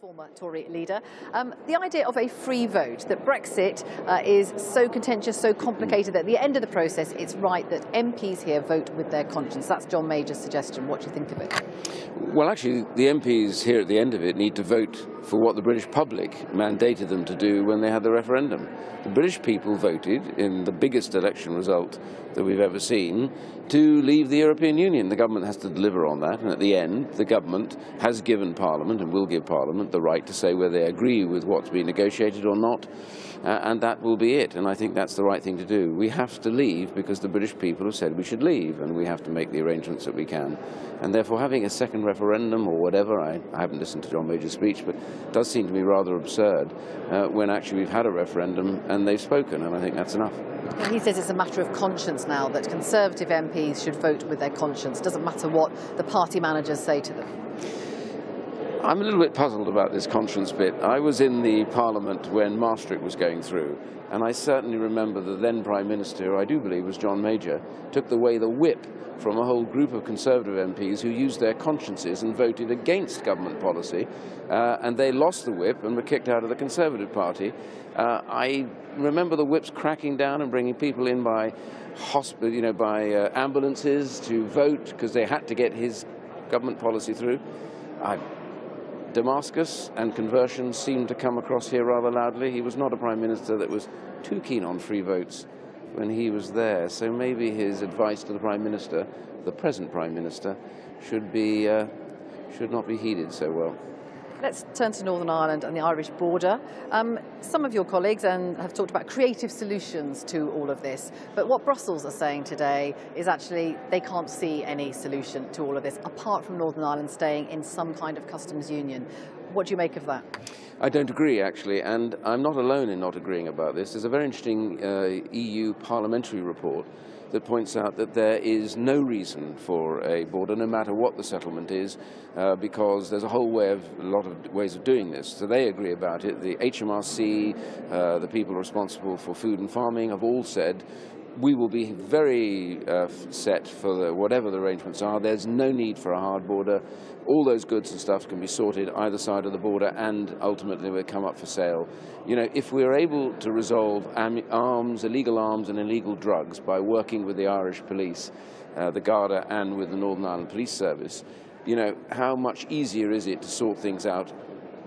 Former Tory leader. The idea of a free vote, that Brexit is so contentious, so complicated that at the end of the process it's right that MPs here vote with their conscience. That's John Major's suggestion. What do you think of it? Well, actually, the MPs here at the end of it need to vote for what the British public mandated them to do when they had the referendum. The British people voted in the biggest election result that we've ever seen to leave the European Union. The government has to deliver on that, and at the end, the government has given Parliament, and will give Parliament, the right to say whether they agree with what's been negotiated or not, and that will be it. And I think that's the right thing to do. We have to leave because the British people have said we should leave, and we have to make the arrangements that we can. And therefore, having a second referendum or whatever, I haven't listened to John Major's speech, but it does seem to me rather absurd when actually we've had a referendum and they've spoken, and I think that's enough. He says it's a matter of conscience now, that Conservative MPs should vote with their conscience. It doesn't matter what the party managers say to them. I'm a little bit puzzled about this conscience bit. I was in the Parliament when Maastricht was going through, and I certainly remember the then Prime Minister, who I do believe was John Major, took away the whip from a whole group of Conservative MPs who used their consciences and voted against government policy, and they lost the whip and were kicked out of the Conservative Party. I remember the whips cracking down and bringing people in by ambulances to vote because they had to get his government policy through. Damascus and conversion seemed to come across here rather loudly. He was not a Prime Minister that was too keen on free votes when he was there. So maybe his advice to the Prime Minister, the present Prime Minister, should not be heeded so well. Let's turn to Northern Ireland and the Irish border. Some of your colleagues have talked about creative solutions to all of this, but what Brussels are saying today is actually they can't see any solution to all of this, apart from Northern Ireland staying in some kind of customs union. What do you make of that? I don't agree, actually, and I'm not alone in not agreeing about this. There's a very interesting EU parliamentary report that points out that there is no reason for a border, no matter what the settlement is, because there's a lot of ways of doing this. So they agree about it. The HMRC, the people responsible for food and farming, have all said we will be very set for whatever the arrangements are. There's no need for a hard border. All those goods and stuff can be sorted either side of the border, and ultimately will come up for sale. You know, if we're able to resolve illegal arms and illegal drugs by working with the Irish police, the Garda, and with the Northern Ireland Police Service, you know, how much easier is it to sort things out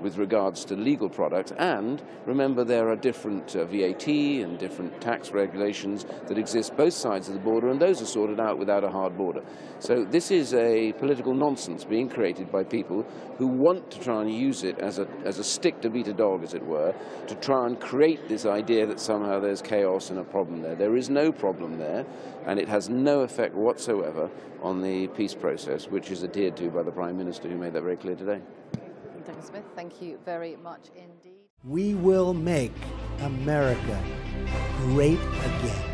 with regards to legal products? And remember, there are different VAT and different tax regulations that exist both sides of the border, and those are sorted out without a hard border. So this is a political nonsense being created by people who want to try and use it as a stick to beat a dog, as it were, to try and create this idea that somehow there's chaos and a problem there. There is no problem there, and it has no effect whatsoever on the peace process, which is adhered to by the Prime Minister, who made that very clear today. Duncan Smith, thank you very much indeed. We will make America great again.